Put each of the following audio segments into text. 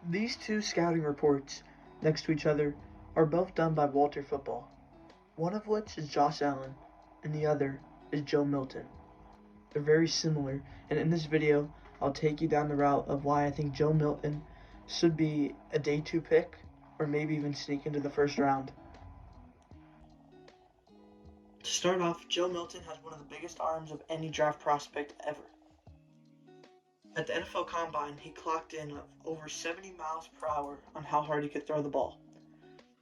These two scouting reports next to each other are both done by Walter Football, one of which is Josh Allen and the other is Joe Milton. They're very similar, and in this video I'll take you down the route of why I think Joe Milton should be a day 2 pick or maybe even sneak into the first round. To start off, Joe Milton has one of the biggest arms of any draft prospect ever. At the NFL Combine, he clocked in over 70 miles per hour on how hard he could throw the ball.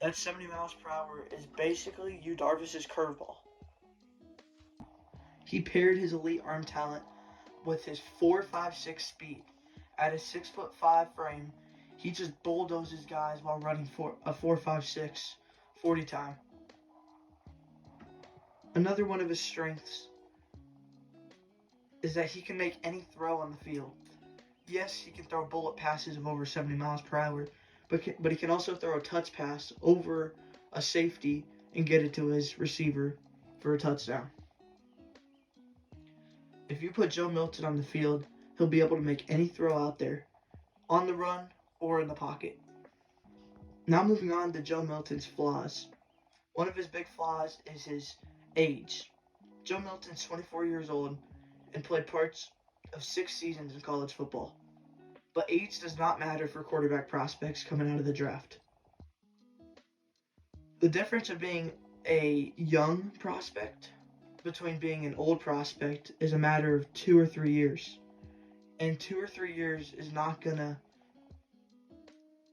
That 70 miles per hour is basically Yu Darvish's curveball. He paired his elite arm talent with his 4.56 speed. At his 6'5" frame, he just bulldozes guys while running for a 4.56 40 time. Another one of his strengths is that he can make any throw on the field. Yes, he can throw bullet passes of over 70 miles per hour, but he can also throw a touch pass over a safety and get it to his receiver for a touchdown. If you put Joe Milton on the field, he'll be able to make any throw out there, on the run or in the pocket. Now moving on to Joe Milton's flaws. One of his big flaws is his age. Joe Milton's 24 years old and played parts of 6 seasons in college football. But age does not matter for quarterback prospects coming out of the draft. The difference of being a young prospect between being an old prospect is a matter of 2 or 3 years. And 2 or 3 years is not going to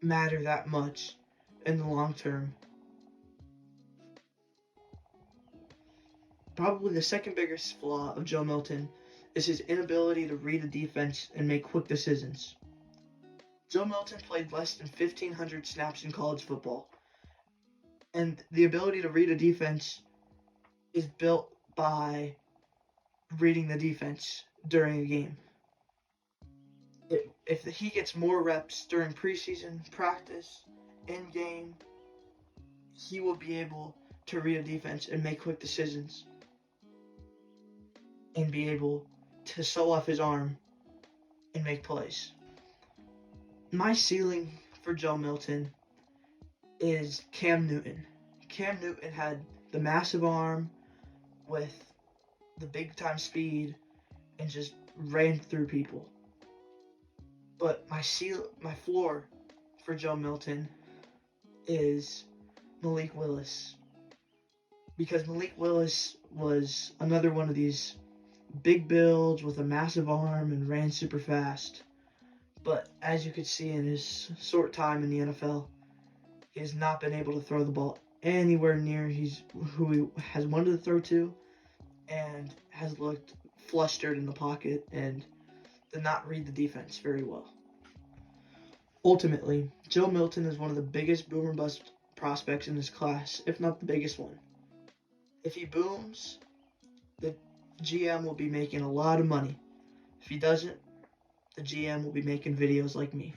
matter that much in the long term. Probably the second biggest flaw of Joe Milton is his inability to read a defense and make quick decisions. Joe Milton played less than 1,500 snaps in college football, and the ability to read a defense is built by reading the defense during a game. If he gets more reps during preseason, practice, in-game, he will be able to read a defense and make quick decisions and be able to sew off his arm and make plays. My ceiling for Joe Milton is Cam Newton. Cam Newton had the massive arm with the big time speed and just ran through people. But my floor for Joe Milton is Malik Willis. Because Malik Willis was another one of these big builds with a massive arm and ran super fast. But as you could see in his short time in the NFL, he has not been able to throw the ball anywhere near who he has wanted to throw to, and has looked flustered in the pocket and did not read the defense very well. Ultimately, Joe Milton is one of the biggest boom or bust prospects in his class, if not the biggest one. If he booms, the GM will be making a lot of money. If he doesn't, the GM will be making videos like me.